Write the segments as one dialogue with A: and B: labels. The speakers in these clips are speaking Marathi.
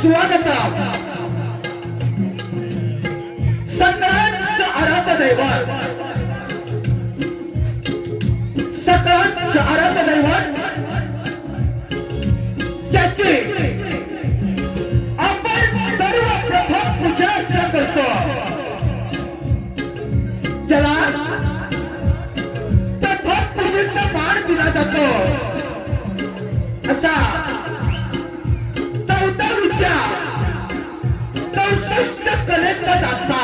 A: स्वागतम सकाळचं आराध्य दैवत सकाळचं आराध्य दैवत ज्याची आपण सर्वप्रथम पूजा करतो ज्याला प्रथम पूजेचा मान दिला जातो असा चौथा विद्या 64 कलेचा दाता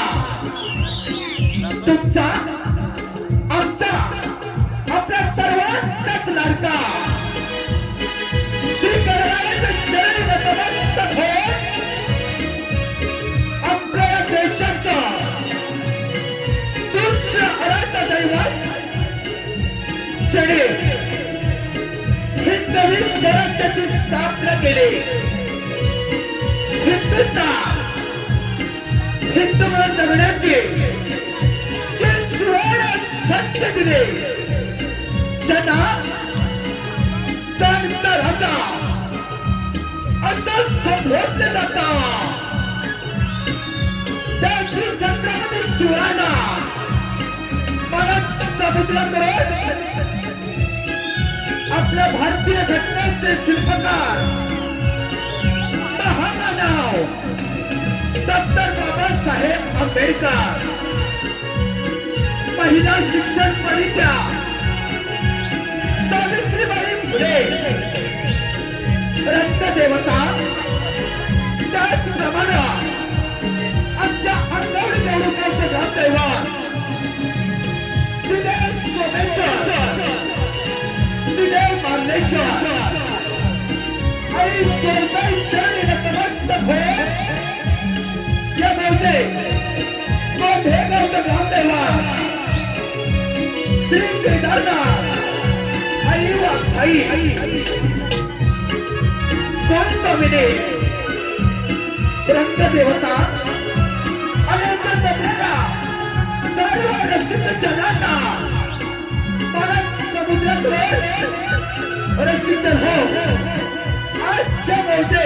A: तुमचा आमचा आपल्या सर्वांचाच लाडका श्री गणरायाचे चरणी नतमस्तक होऊन आपल्या देशाचं दुसरं आराध्य दैवत ज्याने हिंदवी स्वराज्याची स्थापना केली हिंदुत्व हिंदू म्हणून जगण्याचे जे सुवर्ण सत्य दिले ज्यांना जाणता राजा असं संबोधलं जातं त्या श्री छत्रपती शिवरायांना मला समुद्राकडे आपल्या भारतीय घटनेचे शिल्पकार महामानव डॉक्टर बाबासाहेब आंबेडकर महिला शिक्षण परित्या सावित्रीबाई फुले रक्तदेवता त्याचप्रमाणे आमच्या अंगवडी देवळाचे ग्रामदैवत श्रीदेव सोमेश्वर श्रीदेव मार्लेश्वर आई सोनबाई चरणी नतमस्तक होऊन या गावचे गोंधेगावचे ग्रामदैवत श्री केदारनाथ आई वाघसाई गोविंदस्वामिनी रक्तदेवता अनंत जपलेला सर्व रसिक जनांना परत समुद्रातून रसिक हो आजच्या गावचे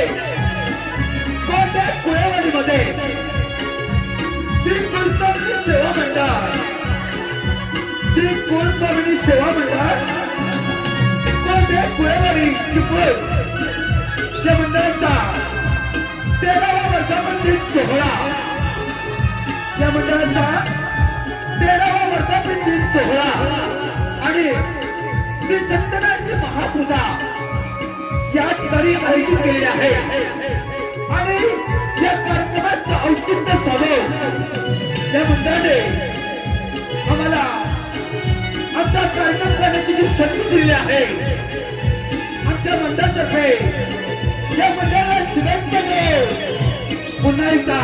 A: गोंधे कुळेवाडीमध्ये श्री कुलस्वामिनी सेवा मंडळ श्री कुलस्वामिनी सेवा मंडळ गोंधे कुळेवाडी चिपळूण या मंडळाचा 13वा वर्धापन दिन सोहळा या मंडळाचा 13वा वर्धापन दिन सोहळा आणि श्री सत्यनारायणची महापूजा या ठिकाणी आयोजित केलेली आहे आणि या कार्यक्रमाचं औचित्य साधून या मंडळाने आम्हाला आमचा कार्यक्रम करण्याची जी संधी दिली आहे आमच्या मंडळातर्फे या मंडळाला शुभेच्छा देऊ पुन्हा एकदा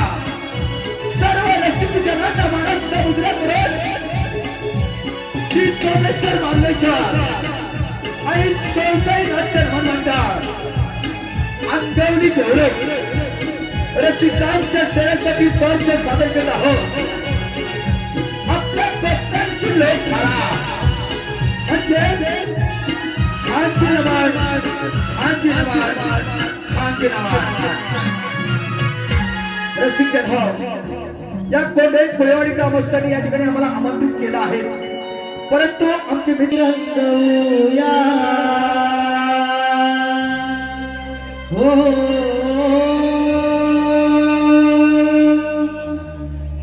A: सर्व रसिक जनांना मानस समुद्र करून श्री सोमेश्वर मार्लेश्वर आणि सोनसाई नाट्य मंडळ अंगवली देवळक रसिकांच्या सेवेसाठी सहर्ष सादर करत आहोत आपल्या भक्तांची लोकधारा म्हणजे शांती नवाज शांती नवाज शांती नवाज रसिक जन हो या गोंधे कुळेवाडी ग्रामस्थांनी या ठिकाणी आम्हाला आमंत्रित केलं आहे परंतु आमचे मित्र हो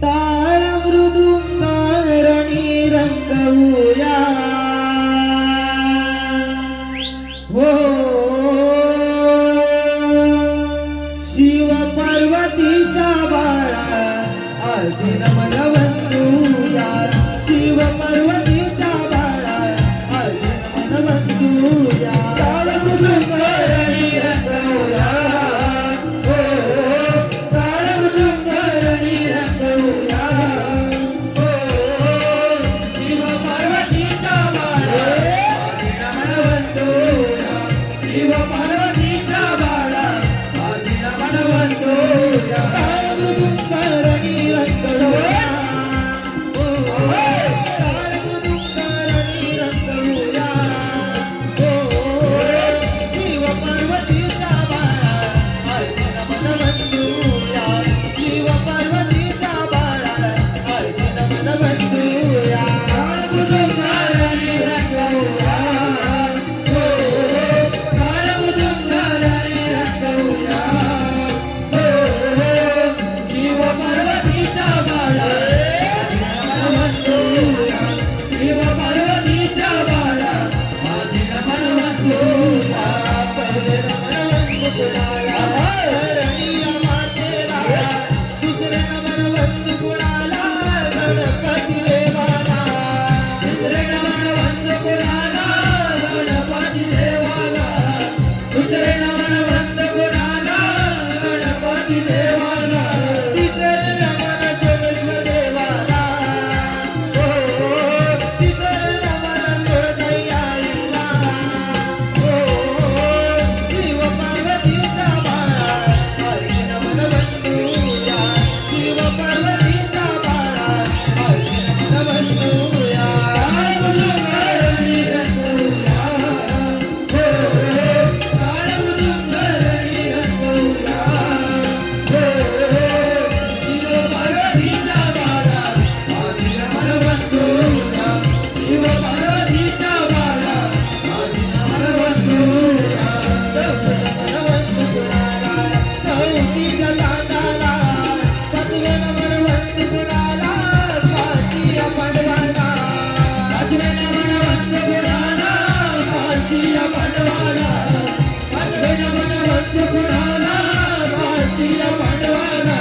A: टाळ मृदुंगारणी रंगवूया हो शिव पार्वतीच्या बाळा आधी नमन वंदूया शिव पार्वतीच्या बाळा आधी नमन वंदूया टाळ मृदुंगारणी रंगवूया
B: पार्वतीचा बाळा भांडवाला आठवे न मनवंत कुणाला भारतीय भांडवाला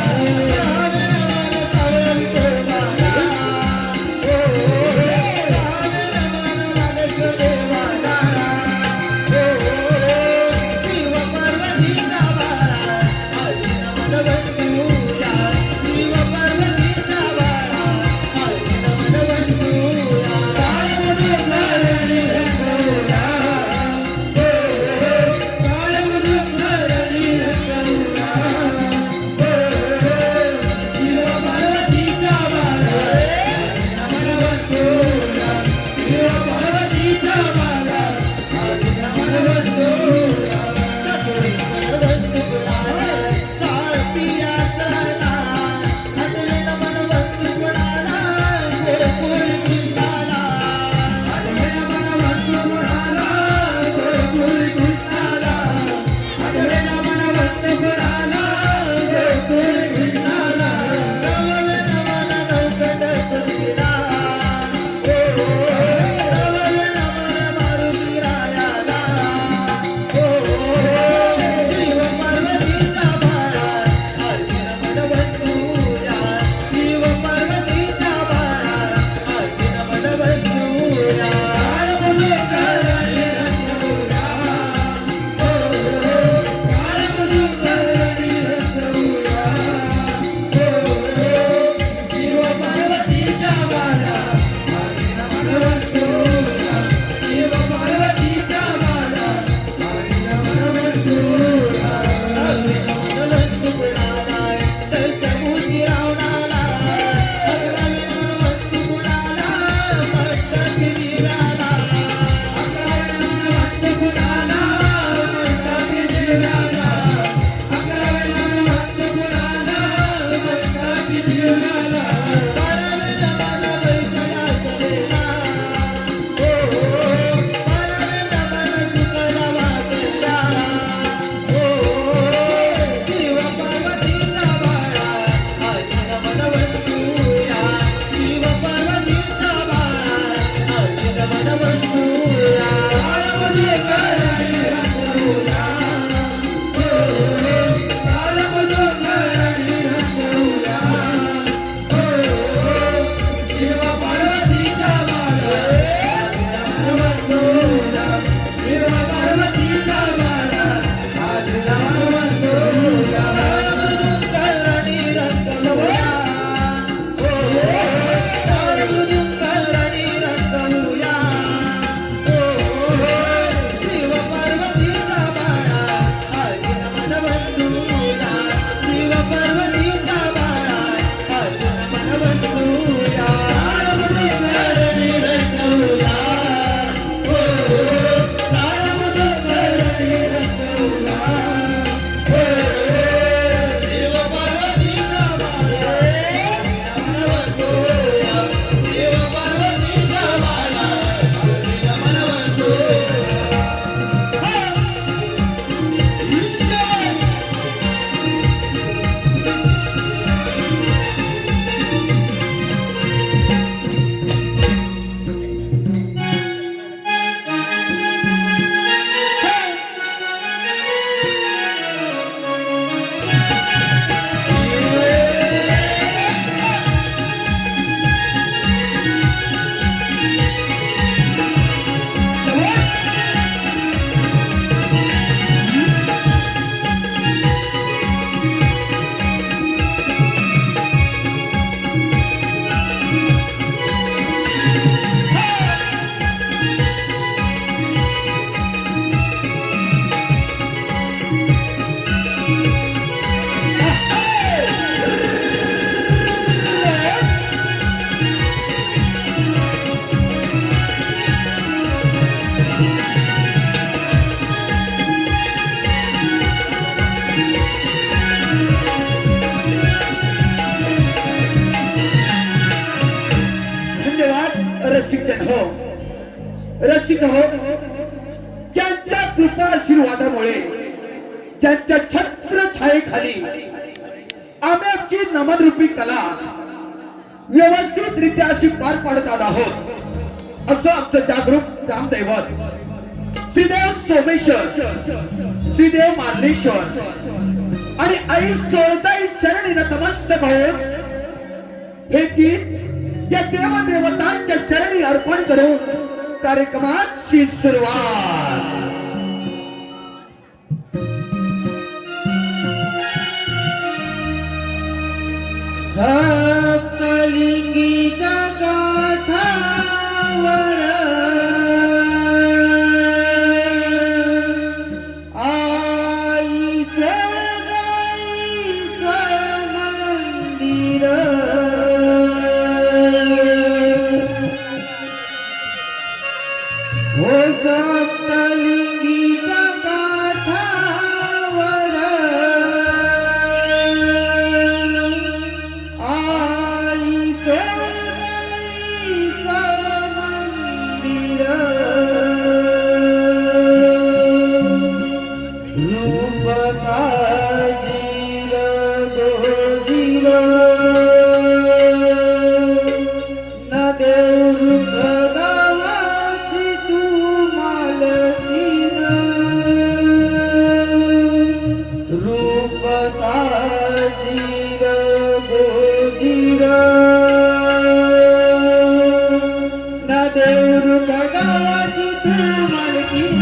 A: रसिक हो, ज्यांच्या कृपा आशीर्वादामुळे ज्यांच्या छत्र छायेखाली आम्ही आमची नमनरूपी कला व्यवस्थितरित्या अशी पार पाडत आलो आहोत, असं आमचं जागरूक ग्रामदैवत श्रीदेव सोमेश्वर, श्रीदेव मार्लेश्वर आणि आई सोळजाई चरणी नतमस्तक होऊन हे गीत या देवदेवतांच्या चरणी अर्पण करून कार्यक्रमाची सुरुवात.
B: सप्तलिंगीच्या काठावर आई सोळजाईचं मंदिर हो सप्तलिंगीच्या काठावर आई सोळजाईचं मंदिर रूप साजीर गोजीर न देव रूप गावाची तू मालकीन रूप साजीर गोजीर न देव रूप गावाची तू मालकीन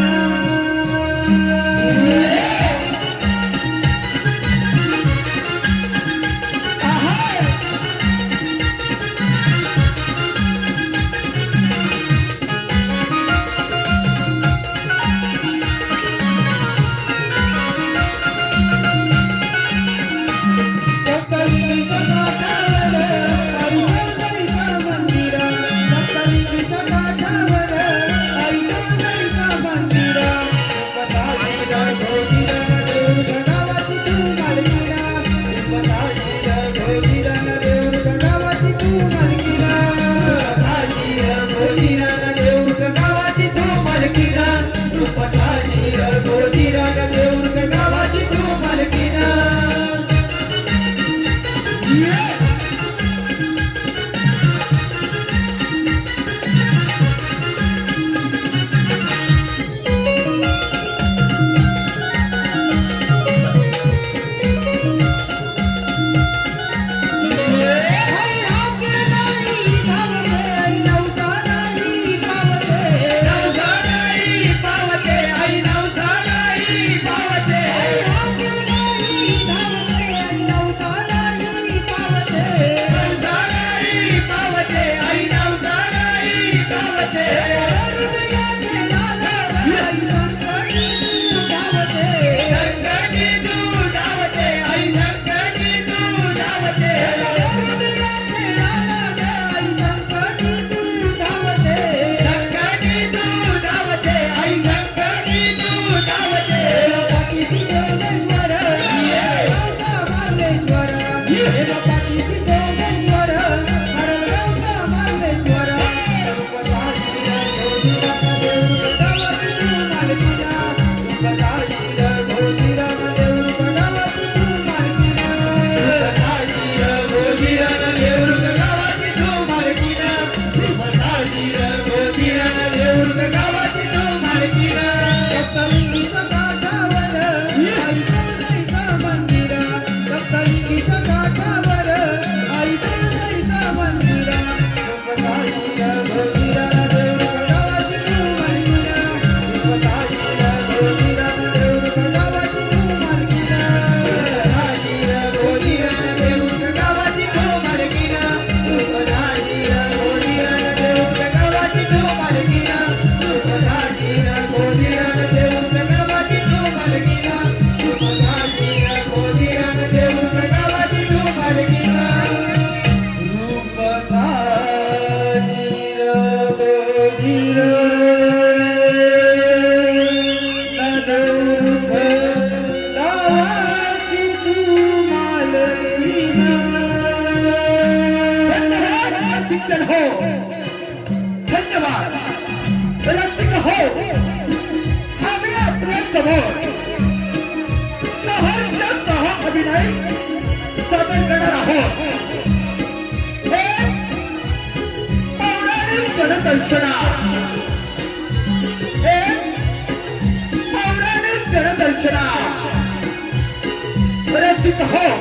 A: उपस्थित आहोत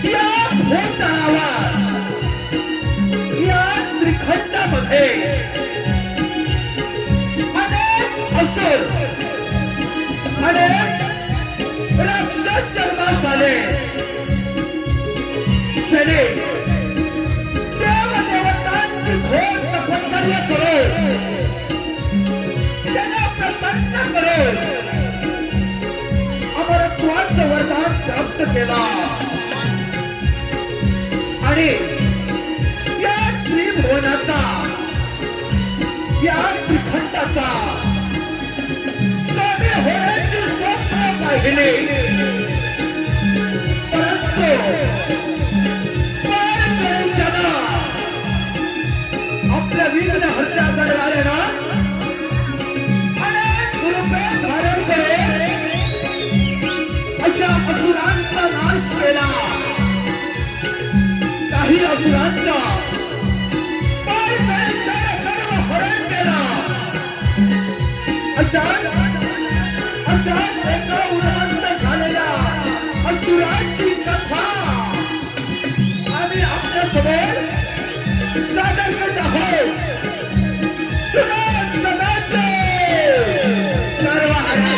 A: या भोजनावर, या त्रिखंडामध्ये अनेक असुर, अनेक राक्षस जन्मास आले. शनी देवदेवतांची घोर तपश्चर्या करून त्यांना प्रसन्न करून अमरत्वाचं वरदान प्राप्त केला. आणि या त्रिभुवनाचा, या त्रिखंडाचा स्वामी होण्याची स्वप्न पाहिली. परंतु आपल्या वीर हत्याकडे आले ना, अनेक रूपे धारण करून अशा असुरांचा नाश केला. काही असुरांचा सर्व हरण केला. अशा एका उन्माद झालेल्या असुरांची कथा आम्ही आपल्या समोर सादर करत आहोत. तुला सदाचे सर्वहारा.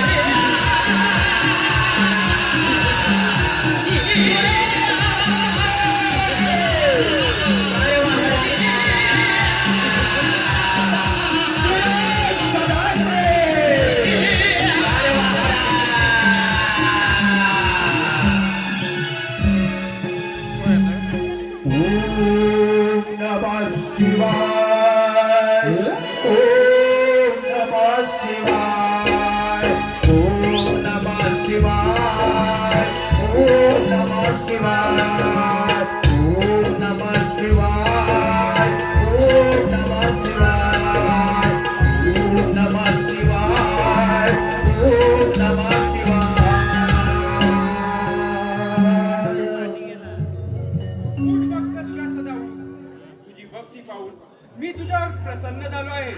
C: मी तुझ्यावर प्रसन्न झालो आहे.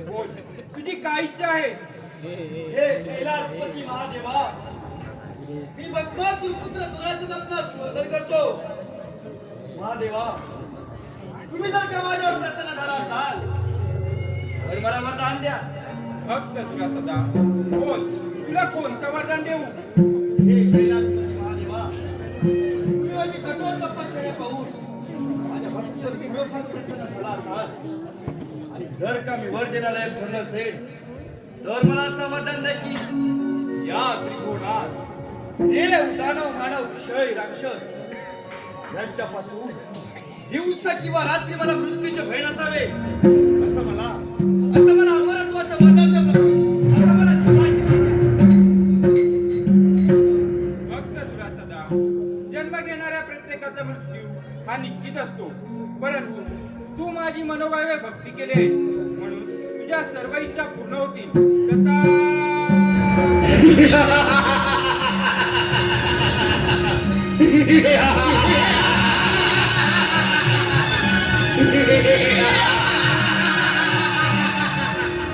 C: बोल, तुझी काय इच्छा आहे?
B: हे कैलासपती महादेवा, मी भस्मासुर पुत्र दुरासनास वंदन करतो. महादेवा, तुम्ही जर का माझ्यावर प्रसन्न झाला असाल तर मला वरदान द्या.
C: भक्त तुला सदा. बोल, तुला कोणतं वरदान देऊ?
B: हे कैलासपती महादेवा, तुम्ही माझी कठोर तपश्चर्या पाहून माझ्या भक्तावर खरोखर प्रसन्न झाला असाल आणि जर का मी वर देण्याला ठरलं असेल तर मला असं वरदान द्या की या त्रिकोणात देव, दानव, मानव, क्षय, राक्षस यांच्यापासून दिवस किंवा रात्री मला मृत्यूचे भय नसावे. असं मला अमरत्वाचं वरदान द्या प्रभू. असं मला शिवाजी
C: भक्त तुला सदा. जन्म घेणाऱ्या प्रत्येकाचा मृत्यू हा निश्चित असतो. परंतु तू माझी मनोभावे भक्ती केली आहे म्हणून तुझ्या सर्व इच्छा पूर्ण होतील. तथा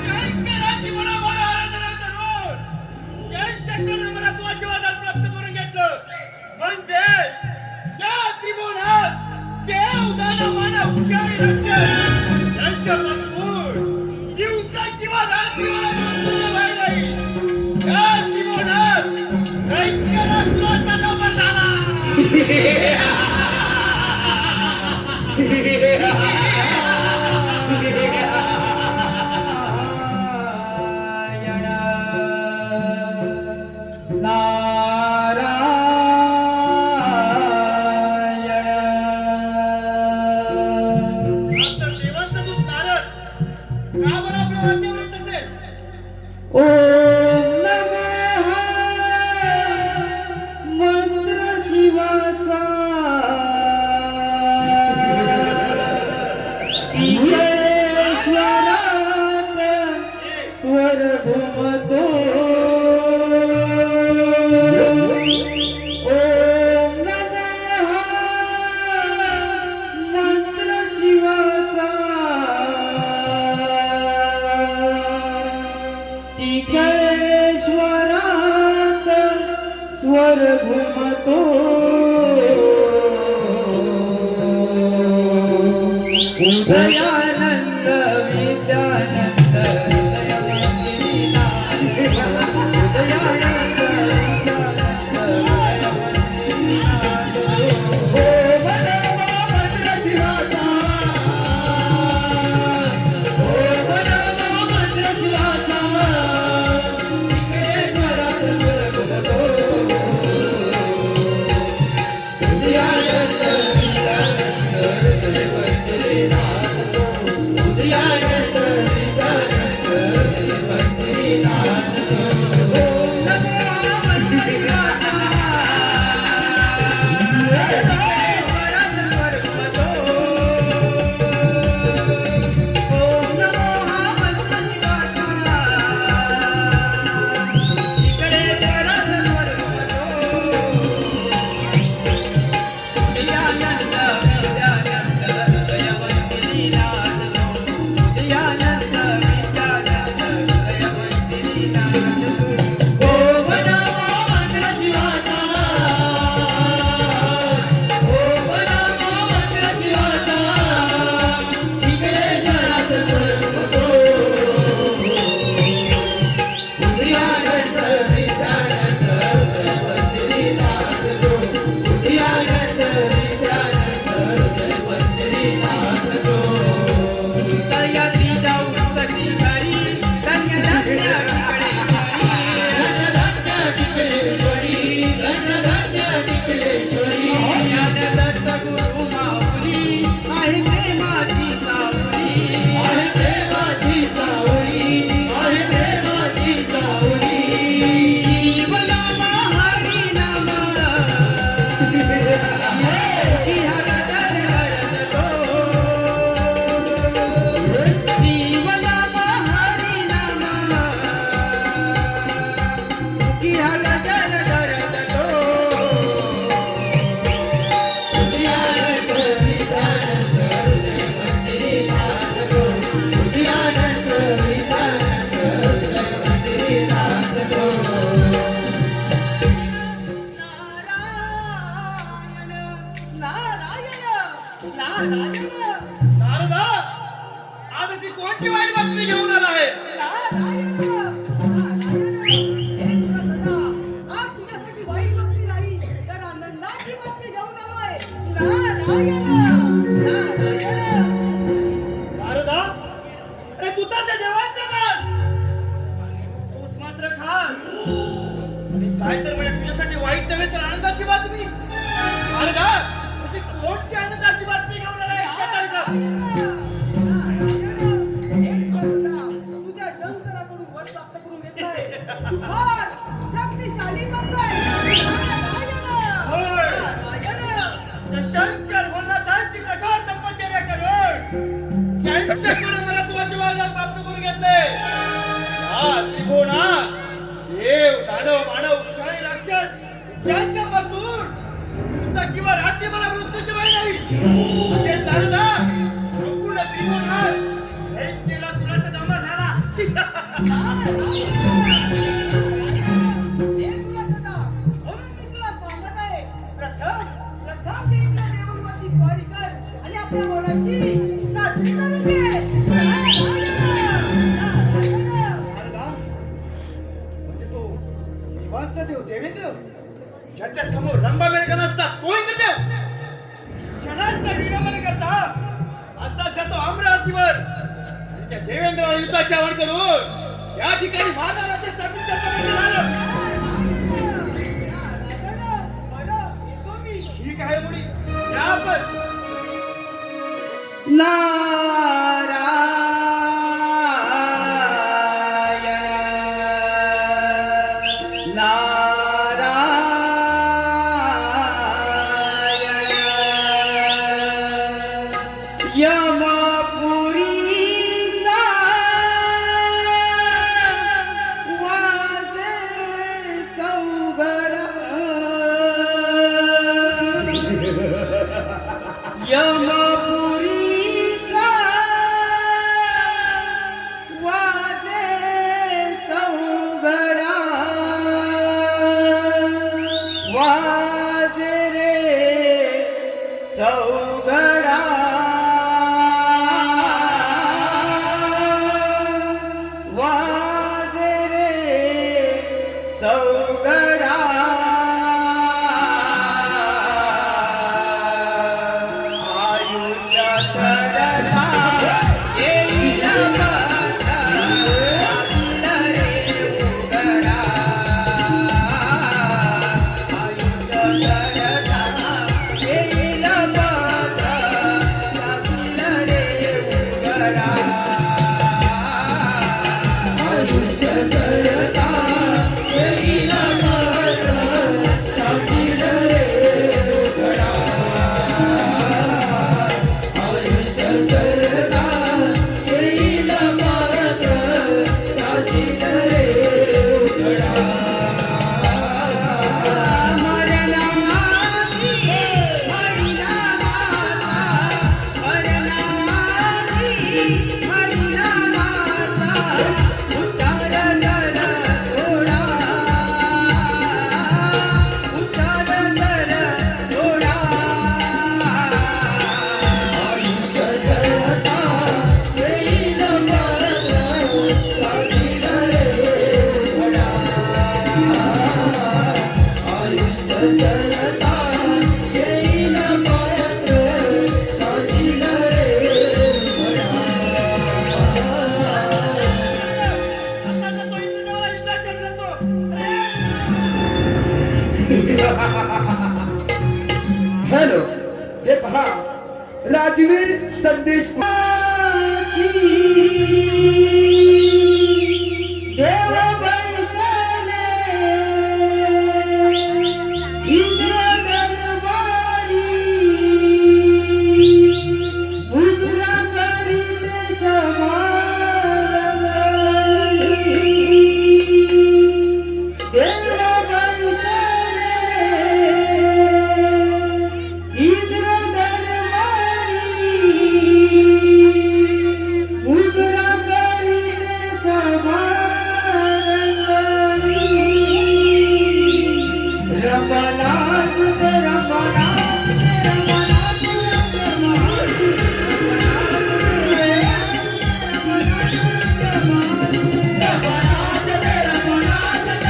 B: शंकराची मनोभावे आराधना करून त्यांच्याकडून मला तू आशीर्वाद प्राप्त करून घेतलं. म्हणजे या त्रिभुवनात देव, दानव, मानव, क्षय, राक्षस यांच्यापासून दिवसा किंवा रात्री मला मृत्यूचे भय नाही. या त्रिभुवनात दैत्याला तुला सदावर झाला.
A: वर घुमतो
B: उदयानंद विद्यानंद उदयानंद
C: नारदा, आज अशी कोणती वाईट बातमी घेऊन आला आहेस?
D: आज तुझ्यासाठी वाईट बातमी नाही तर आनंदाची बातमी घेऊन आलोय. नारायण
C: नारदा, अरे तू तर त्या देवांचा दास. तूच मात्र खास. आणि काय तर म्हणजे तुझ्यासाठी वाईट नव्हे तर आनंदाची बातमी. नारदा, अशी कोणती आनंदाची बातमी घेऊन आलाय?
D: तुझ्या शंकराकडून वर प्राप्त करून घेतलाय. फार शक्तिशाली बनलाय.
C: शंकर भोलानाथांची कठोर तपश्चर्या करून त्यांच्याकडून महत्वाचे वरदान प्राप्त करून घेतले. हा त्रिभुवना देव दानव मानव क्षय राक्षस यांच्यापासून तुमचा किंवा राज्य मला मृत्यूची वेळ नाही. ते नारदा, संपूर्ण त्रिभुवनात एक केला तुला जमा झाला. म्हणजे तो देवांचा देव देवेंद्र ज्याच्या समोर रंबा मेळका नसतात तो इंद्र देव क्षणांचा विलंबन करता असा जातो अमरावतीवर आणि त्या देवेंद्राला युद्धाची आवड करून या ठिकाणी माझा राज्य स्थापित करता. ठीक आहे मुली या आपण चौघडा आयुष्य सरला येईल माता, लागील रे उघडा. आयुष्य सरला येईल माता, लागील रे उघडा. आयुष्य सरला येईल माता, लागील रे उघडा. आयुष्य सरला येईल माता, लागील रे उघडा. मरणाची हरिना माता, मरणाची हरिना माता, उतार दर थोडा, उतार दर थोडा. आयुष्य सरला येईल माता, लागील रे उघडा. आयुष्य सरला येईल माता, लागील रे उघडा.
A: हॅलो, हे पहा, राजवीर संदेश
C: देव बैसले इंद्र दरबारी, मुद्रा करीते समारंभी. देव बैसले इंद्र दरबारी, मुद्रा करीते समारंभी. रमनाथ ते रमनाथ ते रमनाथ रंगमाली, रमनाथ ते रमनाथ ते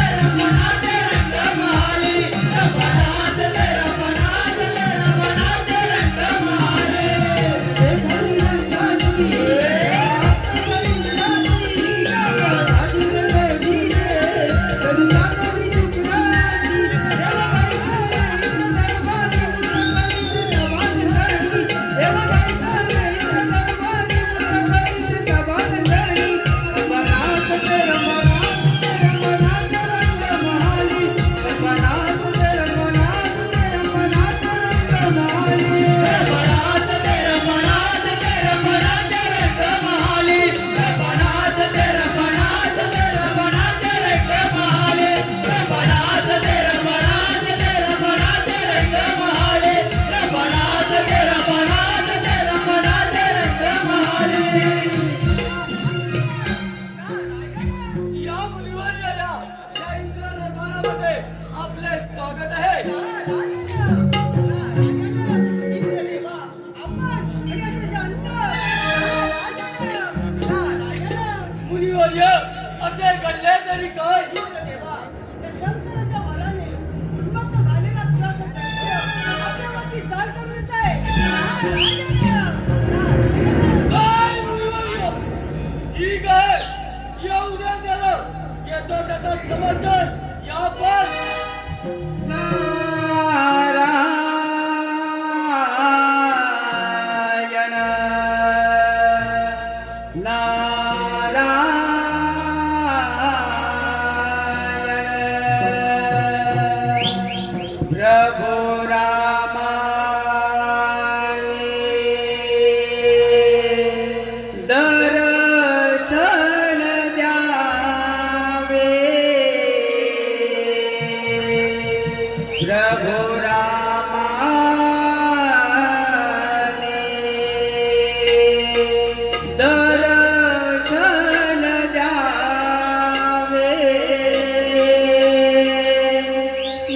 C: रमनाथ रंगमाली, रमनाथ ते रमनाथ ते रमनाथ रंगमाली. हे भगवंताची
D: या मुलीवर या इंद्र दरबारामध्ये आपले स्वागत आहे. इंद्रदेवा, आपण आणि असे शांत. मुलीवर असे घडले तरी काय? इंद्रदेवा, त्या शंकराच्या वराने उन्मत्त झालेला तुझा दैत्य आपल्यावरती चाल करून येत आहे. काय मुलीवर ठीक आहे, या उद्या त्याला येतो त्याचा समाचार या पण.
C: नारायण नारायण प्रभु रामाने दर्शन द्यावे. प्रभु रामाने दर्शन द्यावे.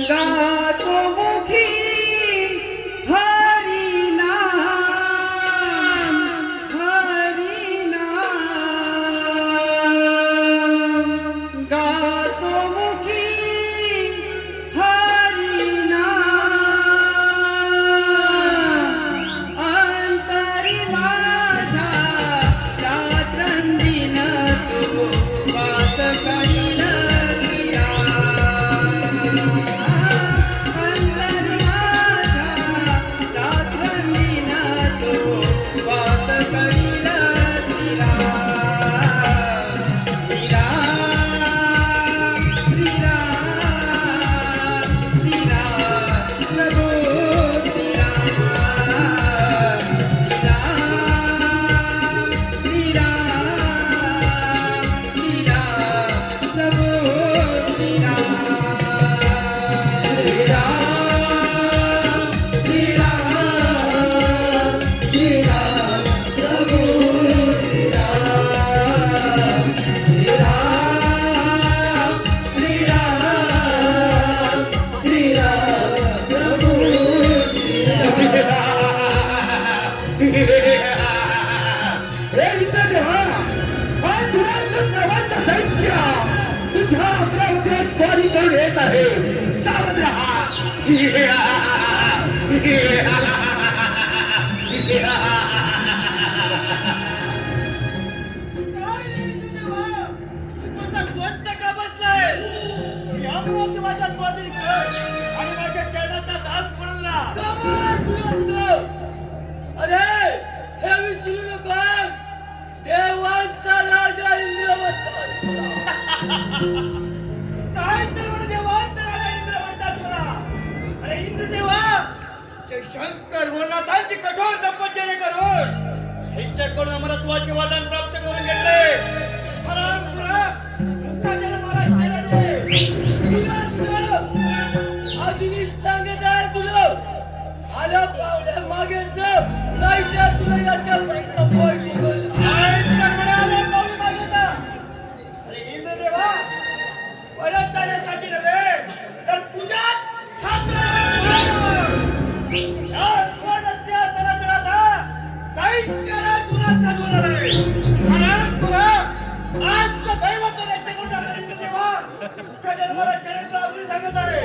C: गातो मुखी हरिनाम, हरिनाम. गातो मुखी
A: आहे. सावध राहा.
D: काय रे देवा? कसा स्वस्त का बसलाय? या मग माझ्या स्वाधीन कर आणि माझ्या चरणाचा दास बनला. अरे हे विसरू नकोस. देवांचा राजा इंद्रवंत. काय तर म्हणे देवांचा राजा इंद्रवंत तुला. अरे इंद्रदेवा,
B: ते शंकर भोलानाथांची कठोर तपश्चर्या करून ह्यांच्याकडून अमरत्वाचे वरदान प्राप्त करून घेतले.
D: हरामखोरा, मुक्कामाला मला शरण दे. तुला अग्नी सांगत आहे तुला. आला पावल्या मागे जा. नाही तर तुला याच्या पैका पोट निघल.
B: काय तर म्हणाले
D: पावली मागे जा. अरे इंद्रदेवा, परत जाण्यासाठी नव्हे तर पूजात छात्र या स्वर्णस्य सरासराचा दैत्याला तुला सजवणार आहे. हरामखोरा, आजचं दैवत नष्ट करून टाकणार इंद्रदेवा. मुक्कामाला मला शरण लावून सांगत आहे.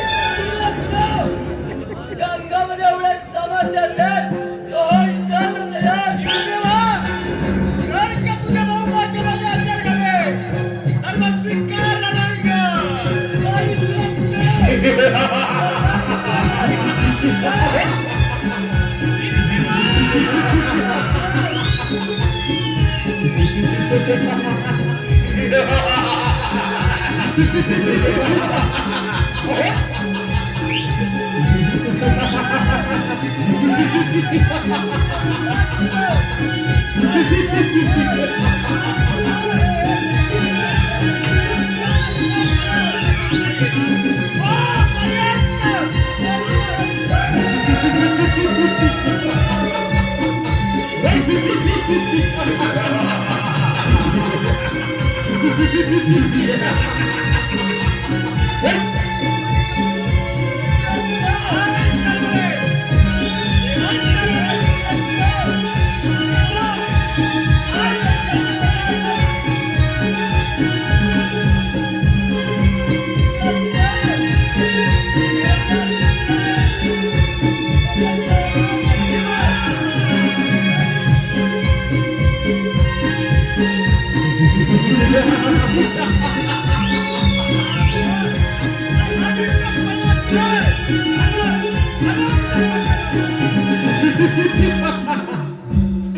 D: या अंगामध्ये एवढे सामर्थ्य असेल तो इंद्राला तयार. इंद्रदेवा, जर का तुझ्या भाऊभाषेमध्ये असेल नव्हे तर मग स्वीकार नाही का? नाही तुला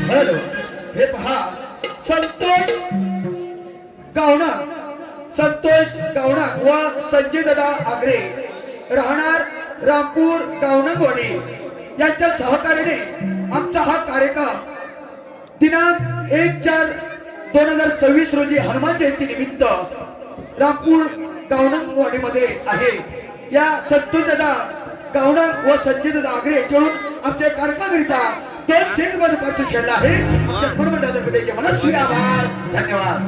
A: हॅलो, हे पहा, संतोष गावणा व संजय दादा आगरे राहणार रामपूर गावणगवाडी यांच्या सहकार्याने आमचा हा कार्यक्रम दिनांक 1/4/2026 रोजी हनुमान जयंती निमित्त रामपूर गावणगवाडी मध्ये आहे. या संतोष दादा गावणा व संजय दादा आगरे यांच्याकडून आमच्या कार्यक्रमाकरिता 2 सेकंद पारितोषिक आहे. आमच्या मनमंडळातर्फे मनस्वी आभार. धन्यवाद.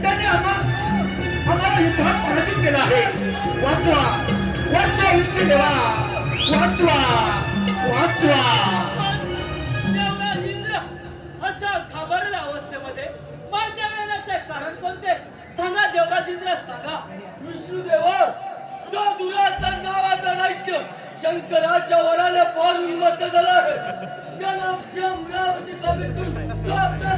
A: त्याने आम्हाला युद्धात पराजित केला आहे. वाचवा वाचवा विष्णू देवा, वाचवा वाचवा.
D: देवराज इंद्र अशा घाबरलेल्या अवस्थेमध्ये माझ्या येण्याचे कारण कोणते? सांगा देवराज इंद्र, सांगा. विष्णुदेव, तो दुरासन नावाचा दैत्य शंकराच्या वराला पार उन्मत्त झाला आहे. त्याला आमच्या अमरावती कवीतून तो आपल्या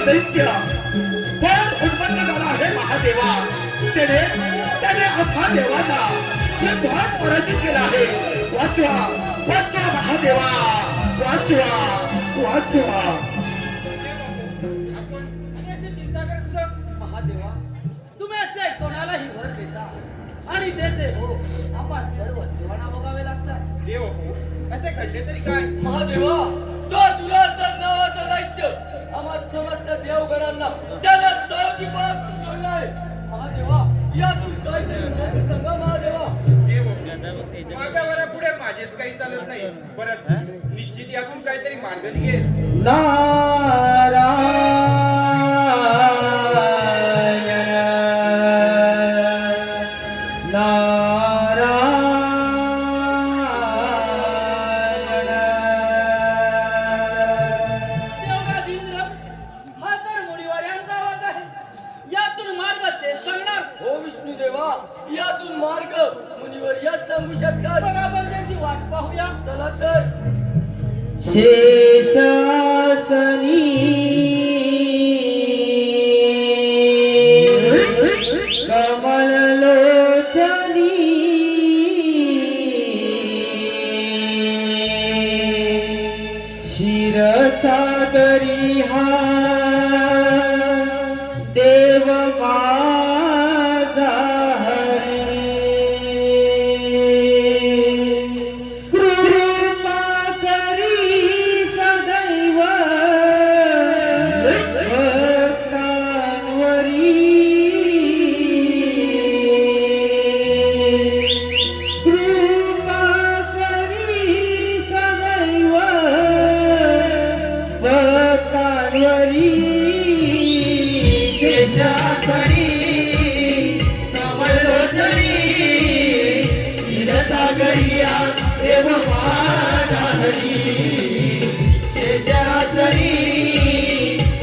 A: दैत्य पण उत्पन्न झाला आहे महादेवा. त्याने असा देवाचा विध्वंस पराजित केला आहे. वाचवा वाचवा महादेवा, वाचवा वाचवा.
D: महादेवा, तुम्ही असे कोणालाही वर देता आणि त्याचे हो आम्हा सर्व देवांना भोगावे लागतात.
C: देव हो असे घडले तरी काय?
D: महादेवा, तो दुरासन नावाचा दैत्य आम्हा समस्त देवगणांना त्याला सहजीवापासून सोडला आहे. महादेवा, यातून काहीतरी मार्ग सांगा महादेवा.
C: देव हो माझ्यावर पुढे माझेच काही चालत नाही. परत निश्चित यातून काहीतरी मार्ग निघेल.
D: देवराजेंद्र, हा तर मुनिवाऱ्यांचा आवाज आहे. यातून मार्ग ते सांगणार. हो विष्णुदेवा, यातून मार्ग मुनिवर याच सांगू शकतात. मग आपण त्याची वाट पाहूया. चला तर.
A: क्षीरसागरी हा देव माझा हरी. कृपा करी सदैव भक्तांवरी. कृपा करी सदैव भक्तांवरी. शेषासनी कमलोदरी क्षीरसागरिया देव माझा हरी. शेषासनी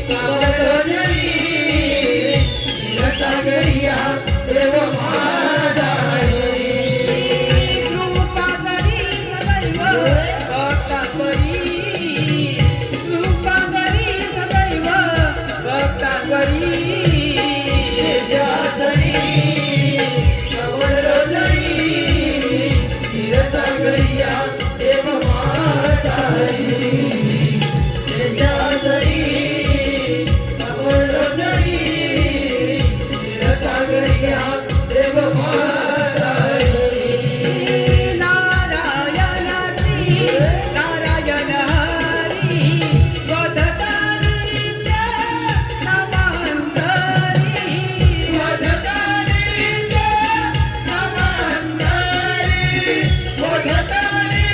A: कमलोदरी क्षीरसागरिया देव माझा हरी. कृपा करी सदैव भक्तांवरी. कृपा करी सदैव भक्तांवरी. शेषासनी कमलोदरी क्षीरसागरिया देव माझा हरी. शेषासनी कमलोदरी क्षीरसागरिया देव माझा हरी. नारायणाची नारायण हरी वदतारी ते नमंतरी. वदतारी ते नमंतरी. वदतारी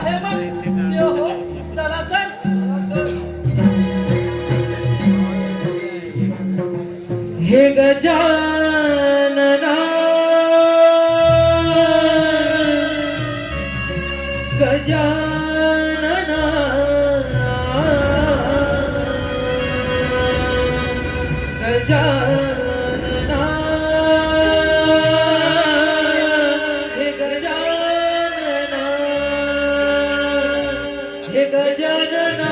D: आहे मग देव हो चला तर
A: हे गजानना गजानना गजानना हे गजानना हे गजानना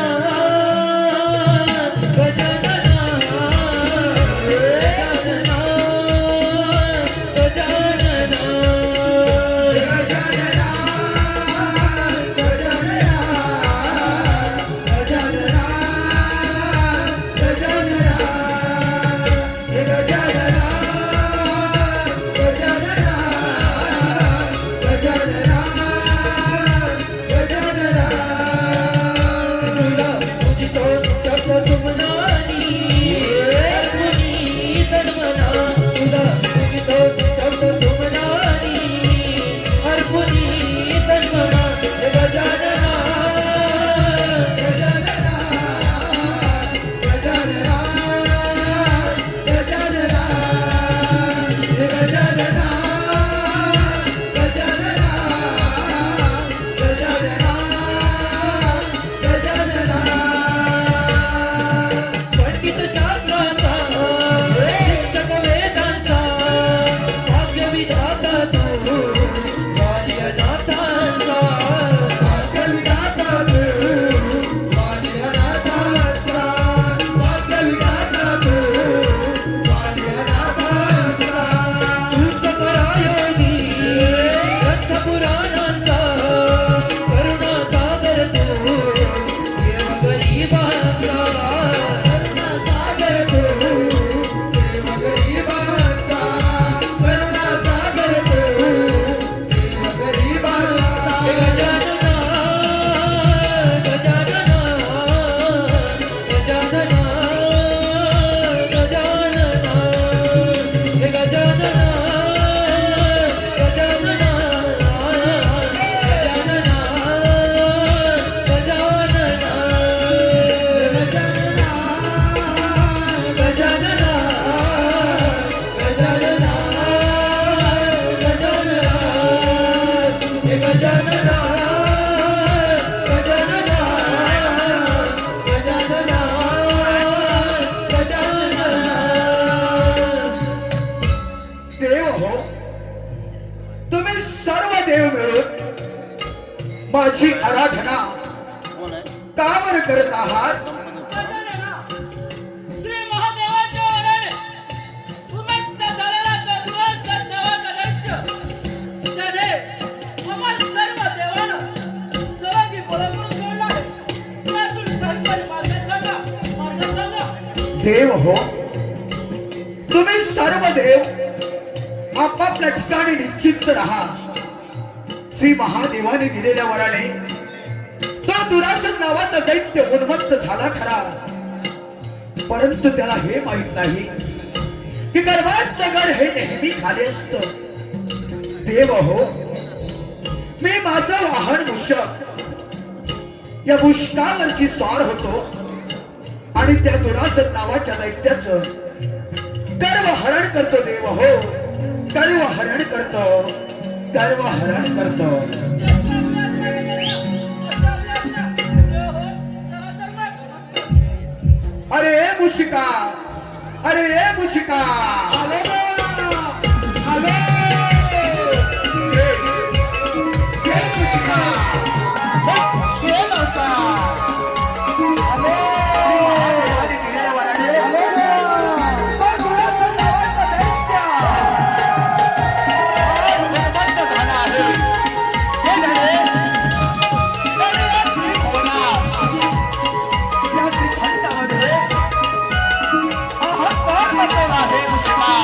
A: माझी आराधना का बरं करत आहात?
D: श्री महादेवाच्या वराने उन्मत्त झालेला कदुराचा नावाचा दैत्य त्याने आम्हा सर्व देवांना सलागी बोलावून सोडला आहे. त्यातून तात्पर्य मार्ग सांगा.
A: देव हो, तुम्ही सर्व देव आपापल्या ठिकाणी निश्चित राहा. श्री महादेवाने दिलेल्या वराने तो दुरासन नावाचा दैत्य उन्मत्त झाला खरा, परंतु त्याला हे माहित नाही की गर्भाचं गड हे नेहमी खाली असतं. देव हो, मी माझं वाहन मुषक या मुष्कावरती स्वार होतो आणि त्या दुरासन नावाच्या दैत्याचं गर्व हरण करतो. देव हो, गर्व हरण करतो, गर्व हरण करतो. अरे मुशिका, अरे मुशिका, आलो आलो. हे मुशिका, कोण होता? आलो. आणि दिलेल्या वराने तो दुरासन नावाचा दैत्य उन्मत्त झाला आहे. हे झाले या श्रीखंडामध्ये अहंकार बनलेला आहे मुशिका.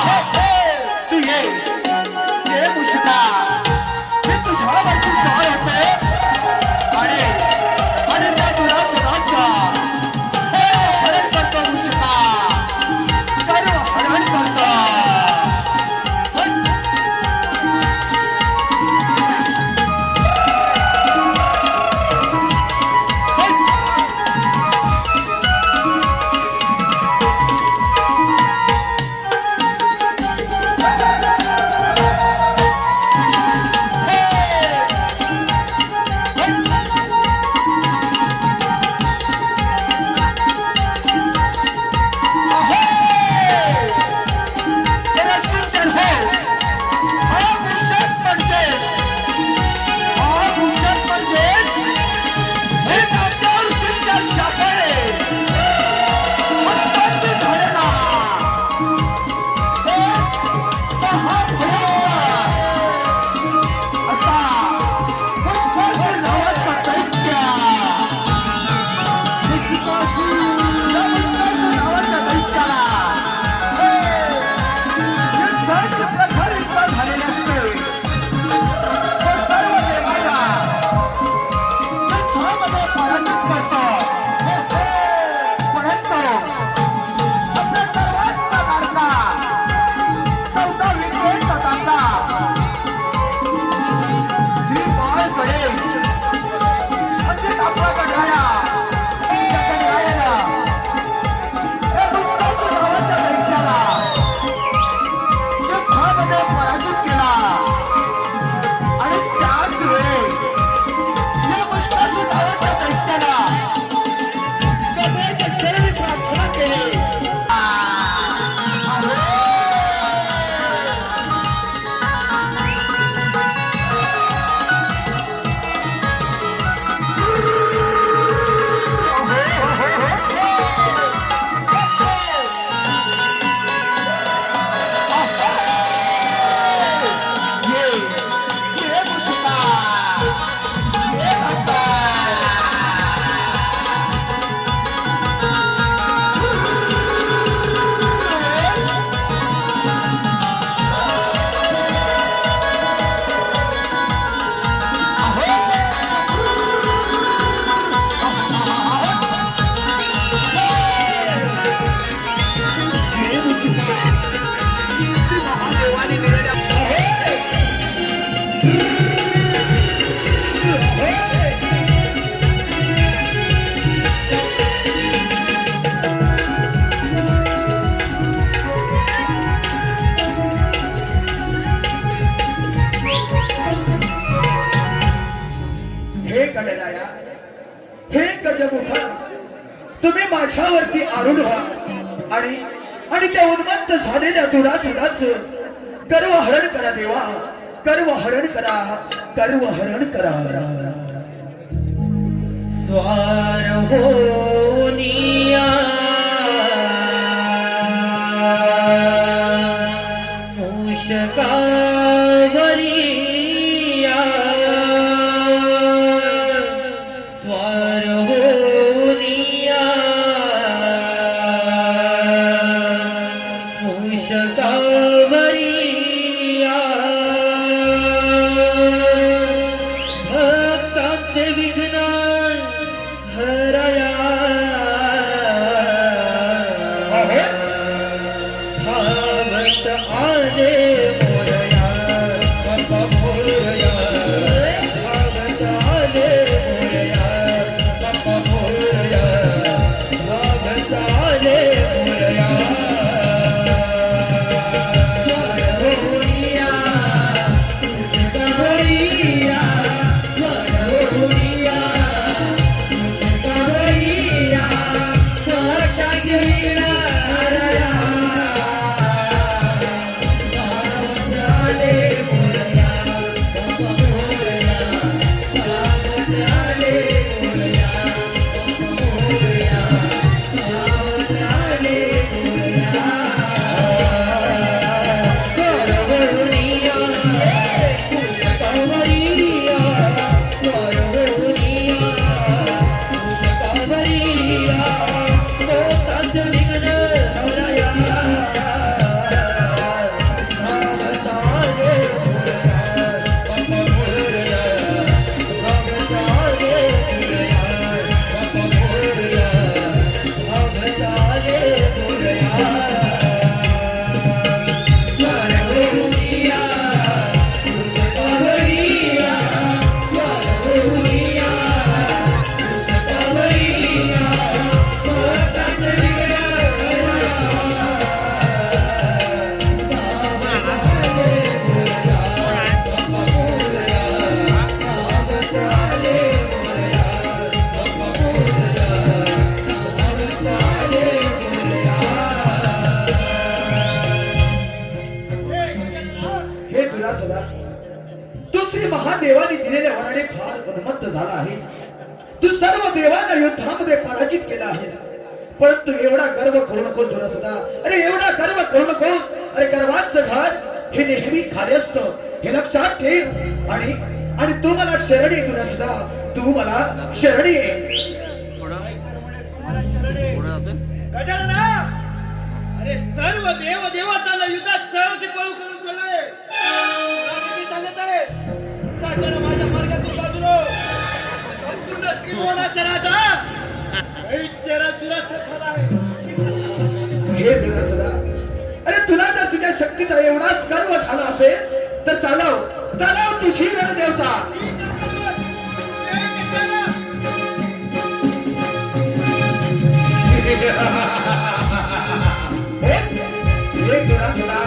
A: गणराया, हे गजमुखा, तुम्ही माझ्यावरती आरूढ व्हा आणि आणि त्या उन्मत्त झालेल्या दुरासुराचं गर्वहरण करा देवा, गर्वहरण करा, गर्वहरण करा.
D: स्वार होनिया मूषकावरिया स्वार होनिया मूषकावरिया भक्तांचे विघ्न हरया धावत आले मोरया बाप्पा मोरया धावत आले मोरया बाप्पा मोरया धावत आले मोरया स्वरहोनिया गवळीया स्वरहोनिया गवळीया स्वराज्य वीणा हरया धावत आले मोरया बाप्पा मोरया धावत आले मोरया बाप्पा मोरया धावत आले मोरया स्वरहोनिया मूषकावरिया स्वरहोनिया मूषकावरिया भक्तांचे विघ्न हरया धावत आले मोरया बाप्पा मोरया धावत आले मोरया बाप्पा मोरया धावत आले मोरया स्वरहोनिया मूषकावरिया स्वरहोनिया मूषकावरिया भक्तांचे विघ्न हरया धावत आले मोरया बाप्पा मोरया धावत आले मोरया बाप्पा मोरया धावत आले मोरया
A: हे दुरासुरा, तू श्री महादेवाने दिलेल्या वराने फार उन्मत्त झाला आहेस. तू सर्व देवांना युद्धामध्ये पराजित केला आहेस, परंतु एवढा गर्व करू नकोस दुरासुरा. अरे एवढा गर्व करू नकोस. अरे गर्वाचं घर हे नेहमी खाली असतं, हे लक्षात ठेव. आणि आणि तू मला शरणी ये दुरासुरा, तू मला शरणी ये.
B: तुम्हाला शरण आहे. गजानना, अरे सर्व देव देवतांना युद्धात सहयोगी पळू करून सोडले. तुला किती सांगत आहे, काकाला माझ्या मार्गातून बाजूला संपूर्ण त्रिभुवनाचा राजा दैत्यरा दुराचा झाला आहे.
A: हे दुरासुरा, अरे तुला जर तुझ्या शक्तीचा एवढाच गर्व झाला असेल तर चालव चालव तुझी रण देवता. हे दुरासुरा,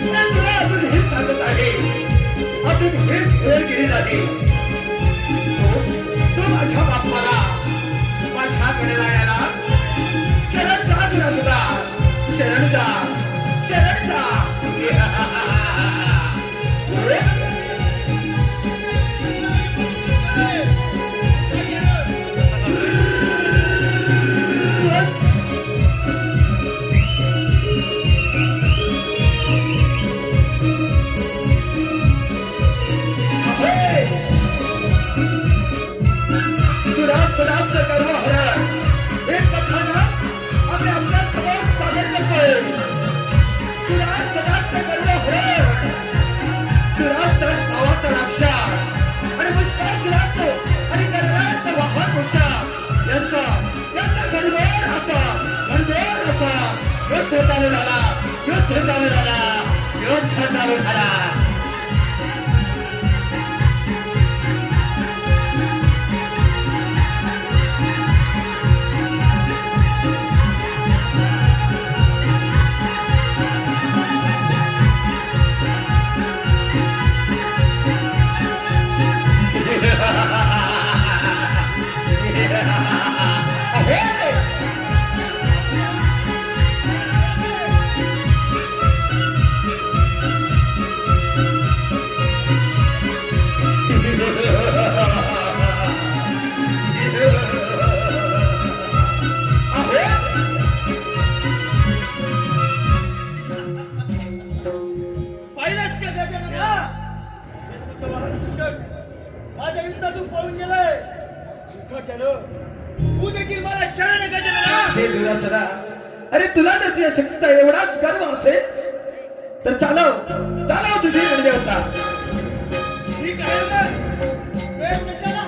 A: तुला अजून हेच सांगत आहे, अजून हेच वेळगिरी झाली. तू माझ्या बाप्पाला, माझ्याकडे यायला शरण जा दुरासुरा, शरण जा, शरण जा. दुरासुराचं गर्व हरण हे कथानक आम्ही आपल्या समोर सादर करतोय. दुरासुराचं गर्व हरण, दुरासुर नावाचा राक्षस आणि मुष्कासुराचं आणि गणरायाचं वाहन मूषक यांचा घनघोर असा युद्ध चालू झाला, युद्ध चालू झाला, युद्ध चालू झाला.
B: रक्षक माझ्या युद्धातून पळून गेलाय. युद्ध केलं तू देखील मला शरण गजानना.
A: हे दुरासदा, अरे तुला जर तुझ्या शक्तीचा एवढाच गर्व असेल तर चालव तुझी रणदेवता.
B: ठीक आहे ना? वेळ कशाला?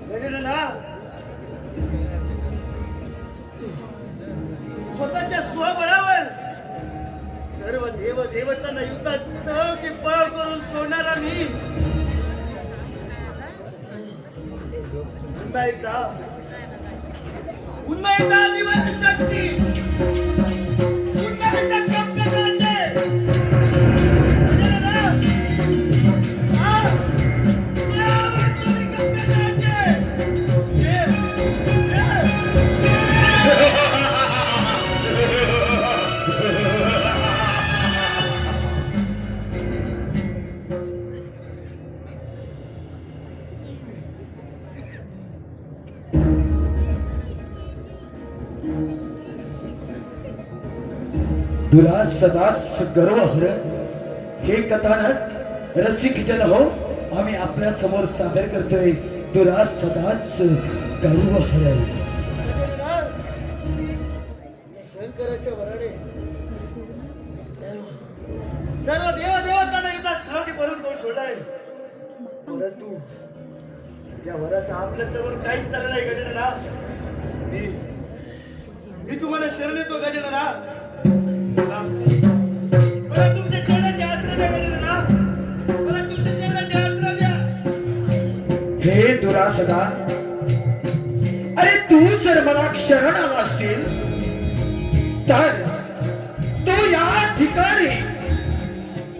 B: गजानना, स्वतःच्या स्वबळावर सर्व देव देवतांना युद्धात सहल की पळ करून सोडणारा मी पुन्हा एकदा दिवाळी शक्ती, पुन्हा एकदा कप्पनाचे. गजानना,
A: तुला सदाच गर्व हर हे कथानक रसिक जन हो आम्ही आपल्या समोर सादर करतोय. तुला सदाच गर्व हर.
B: शंकराच्या वराडे सर्व देव देवतांना युद्धात सहली पळून तो सोडाय. परंतु या वराचा आपल्या समोर काहीच चाललं नाही. गजानना, मी तुम्हाला शरण येतो. गजानना, मला तुमच्या चरणाची आसरा द्या. गजानना, मला तुमच्या चरणाची आसरा द्या.
A: हे दुरासदा, अरे तू जर मला शरण आला असेल तर तू या ठिकाणी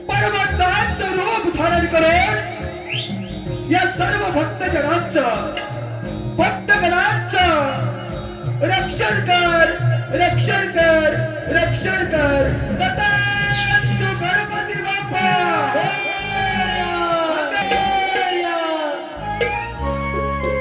A: पर्वताचं रूप धारण करेल. या सर्व भक्तगणांचं रक्षण कर